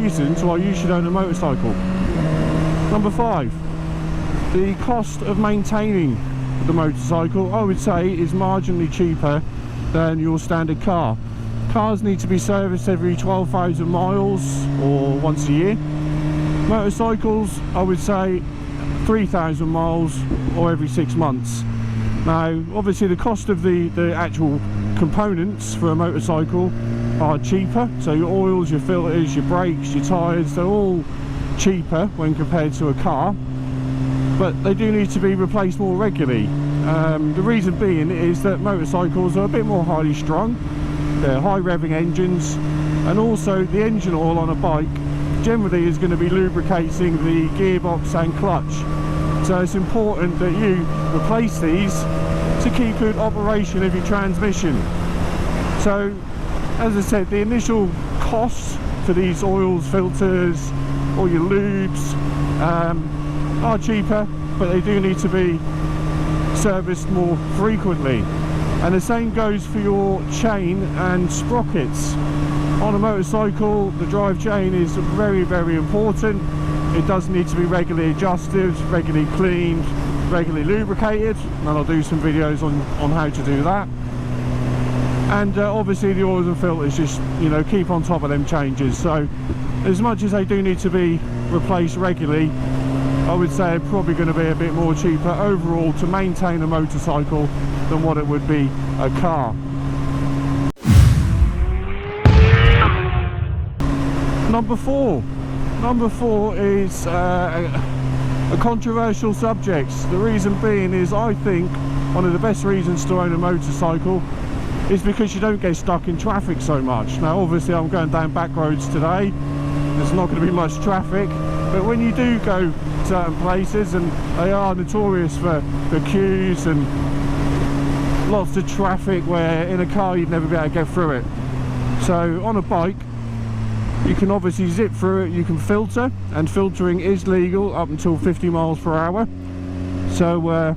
reasons why you should own a motorcycle. Number 5, the cost of maintaining the motorcycle, I would say, is marginally cheaper than your standard car. Cars need to be serviced every 12,000 miles or once a year. Motorcycles, I would say 3,000 miles or every 6 months. Now obviously the cost of the actual components for a motorcycle are cheaper, so your oils, your filters, your brakes, your tyres, they're all cheaper when compared to a car, but they do need to be replaced more regularly. The reason being is that motorcycles are a bit more highly strung, they're high revving engines, and also the engine oil on a bike generally is going to be lubricating the gearbox and clutch, so it's important that you replace these to keep good operation of your transmission. So as I said, the initial costs for these oils, filters, all your lubes are cheaper, but they do need to be serviced more frequently. And the same goes for your chain and sprockets. On a motorcycle, the drive chain is very, very important. It does need to be regularly adjusted, regularly cleaned, regularly lubricated, and I'll do some videos on how to do that. And obviously the oils and filters, just, you know, keep on top of them changes. So as much as they do need to be replaced regularly, I would say it's probably going to be a bit more cheaper overall to maintain a motorcycle than what it would be a car. Number four is a controversial subject. The reason being is, I think one of the best reasons to own a motorcycle is because you don't get stuck in traffic so much. Now obviously I'm going down back roads today, there's not going to be much traffic, but when you do go certain places, and they are notorious for the queues and lots of traffic where in a car you'd never be able to get through it. So on a bike you can obviously zip through it, you can filter, and filtering is legal up until 50 miles per hour. So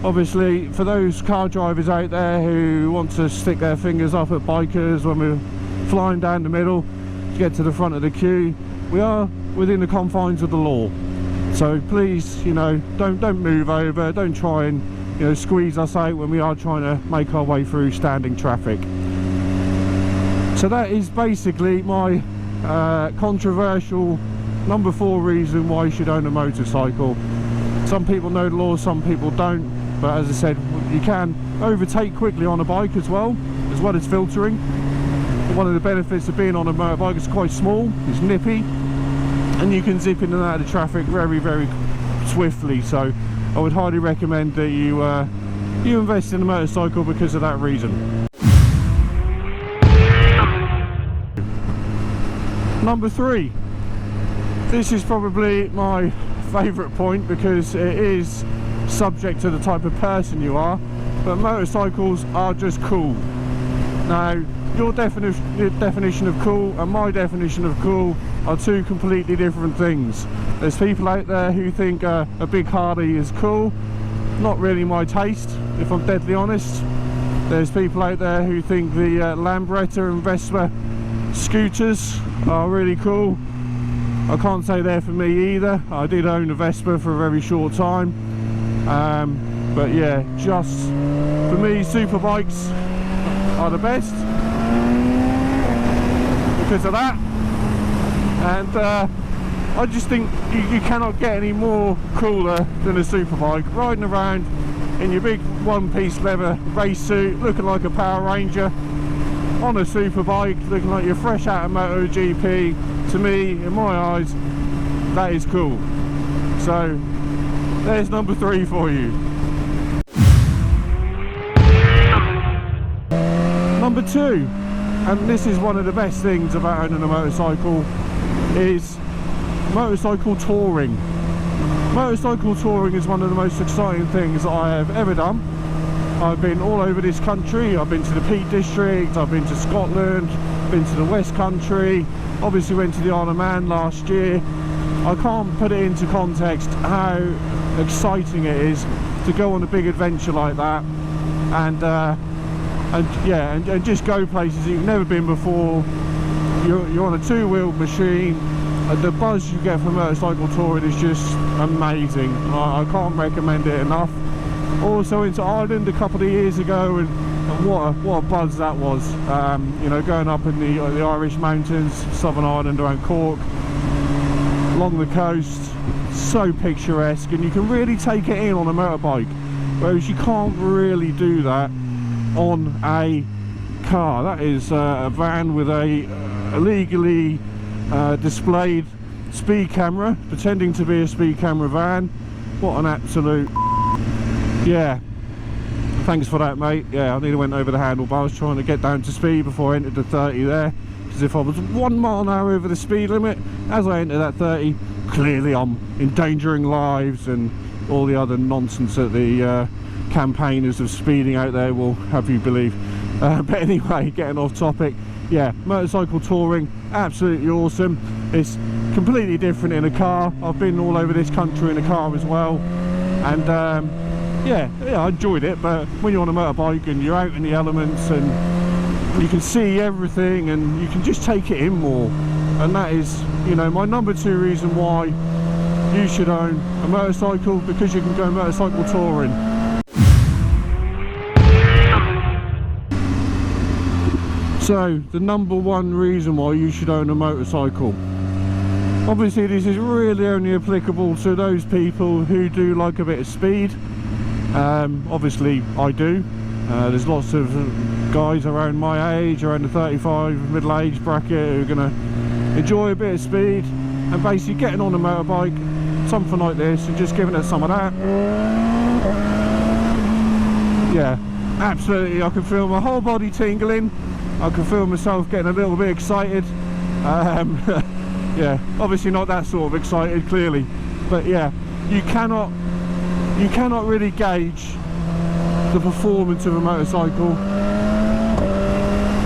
obviously for those car drivers out there who want to stick their fingers up at bikers when we're flying down the middle to get to the front of the queue, we are within the confines of the law. So please, you know, don't move over, don't try and, you know, squeeze us out when we are trying to make our way through standing traffic. So that is basically my controversial number 4 reason why you should own a motorcycle. Some people know the law, some people don't, but as I said, you can overtake quickly on a bike as well as filtering. One of the benefits of being on a motorbike is quite small, it's nippy, and you can zip in and out of traffic very, very swiftly. So I would highly recommend that you invest in a motorcycle because of that reason. Number 3, this is probably my favourite point because it is subject to the type of person you are, but motorcycles are just cool. Now your definition of cool and my definition of cool are two completely different things. There's people out there who think a big Harley is cool. Not really my taste, if I'm deadly honest. There's people out there who think the Lambretta and Vespa scooters are really cool. I can't say they're for me either. I did own a Vespa for a very short time, but yeah, just for me, super bikes are the best because of that. And I just think you cannot get any more cooler than a super bike, riding around in your big one-piece leather race suit looking like a Power Ranger on a super bike, looking like you're fresh out of MotoGP. To me, in my eyes, that is cool. So there's number 3 for you. Number 2, and this is one of the best things about owning a motorcycle, is motorcycle touring. Motorcycle touring is one of the most exciting things that I have ever done. I've been all over this country. I've been to the Peak District, I've been to Scotland, been to the West Country, obviously went to the Isle of Man last year. I can't put it into context how exciting it is to go on a big adventure like that, and just go places you've never been before. You're on a 2-wheeled machine, the buzz you get from motorcycle touring is just amazing. I can't recommend it enough. Also into Ireland a couple of years ago, and what a buzz that was. You know, going up in the Irish mountains, Southern Ireland, around Cork, along the coast, so picturesque, and you can really take it in on a motorbike, whereas you can't really do that on a car. That is a van with a illegally displayed speed camera, pretending to be a speed camera van. What an absolute... yeah, thanks for that, mate. Yeah, I nearly went over the handlebars trying to get down to speed before I entered the 30 there, because if I was 1 mile an hour over the speed limit as I enter that 30, clearly I'm endangering lives and all the other nonsense that the campaigners of speeding out there will have you believe. But anyway, getting off topic, yeah, motorcycle touring, absolutely awesome. It's completely different in a car. I've been all over this country in a car as well, and yeah, I enjoyed it. But when you're on a motorbike and you're out in the elements and you can see everything and you can just take it in more, and that is, you know, my number 2 reason why you should own a motorcycle, because you can go motorcycle touring. So, the number 1 reason why you should own a motorcycle. Obviously this is really only applicable to those people who do like a bit of speed. Obviously I do. There's lots of guys around my age, around the 35 middle age bracket, who are going to enjoy a bit of speed, and basically getting on a motorbike, something like this, and just giving it some of that. Yeah, absolutely, I can feel my whole body tingling. I can feel myself getting a little bit excited. Yeah, obviously not that sort of excited, clearly, but yeah, you cannot really gauge the performance of a motorcycle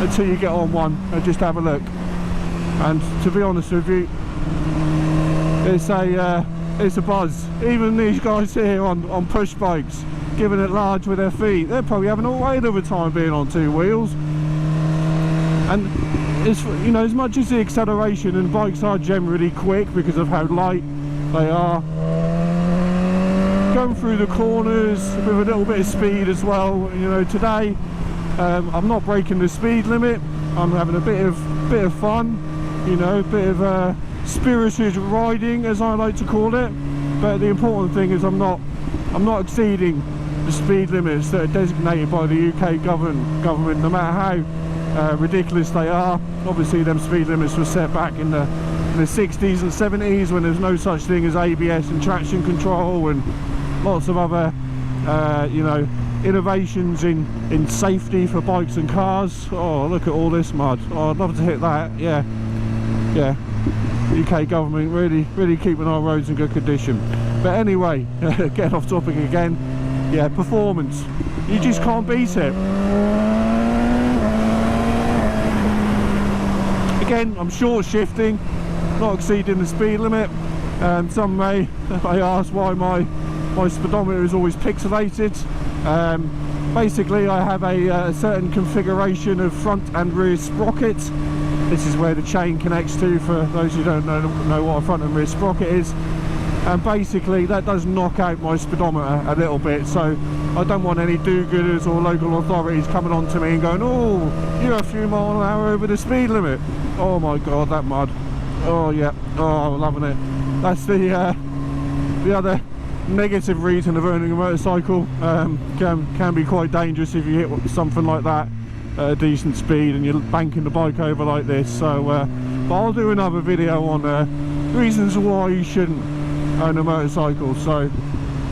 until you get on one and just have a look. And to be honest with you, it's a buzz. Even these guys here on push bikes, giving it large with their feet, they're probably having a whale of a time being on 2 wheels. And it's, you know, as much as the acceleration, and bikes are generally quick because of how light they are, going through the corners with a little bit of speed as well. You know, today I'm not breaking the speed limit. I'm having a bit of fun, you know, a bit of spirited riding, as I like to call it. But the important thing is I'm not exceeding the speed limits that are designated by the UK government, no matter how ridiculous they are. Obviously them speed limits were set back in the 60s and 70s, when there's no such thing as ABS and traction control, and lots of other you know, innovations in safety for bikes and cars. Oh, look at all this mud. Oh, I'd love to hit that. Yeah, UK government really keeping our roads in good condition. But anyway, getting off topic again, yeah, performance, you just can't beat it. Again, I'm short shifting, not exceeding the speed limit. Some may ask why my speedometer is always pixelated. Basically I have a certain configuration of front and rear sprockets. This is where the chain connects to, for those who don't know what a front and rear sprocket is. And basically that does knock out my speedometer a little bit, so I don't want any do-gooders or local authorities coming on to me and going, oh, you're a few miles an hour over the speed limit. Oh my god, that mud. Oh yeah, oh, I'm loving it. That's the other negative reason of owning a motorcycle. Can be quite dangerous if you hit something like that at a decent speed and you're banking the bike over like this. So but I'll do another video on reasons why you shouldn't own a motorcycle. So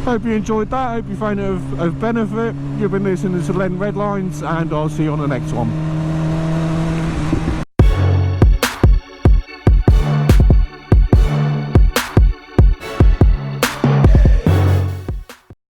hope you enjoyed that, hope you found it of benefit. You've been listening to Len Redlines, and I'll see you on the next one.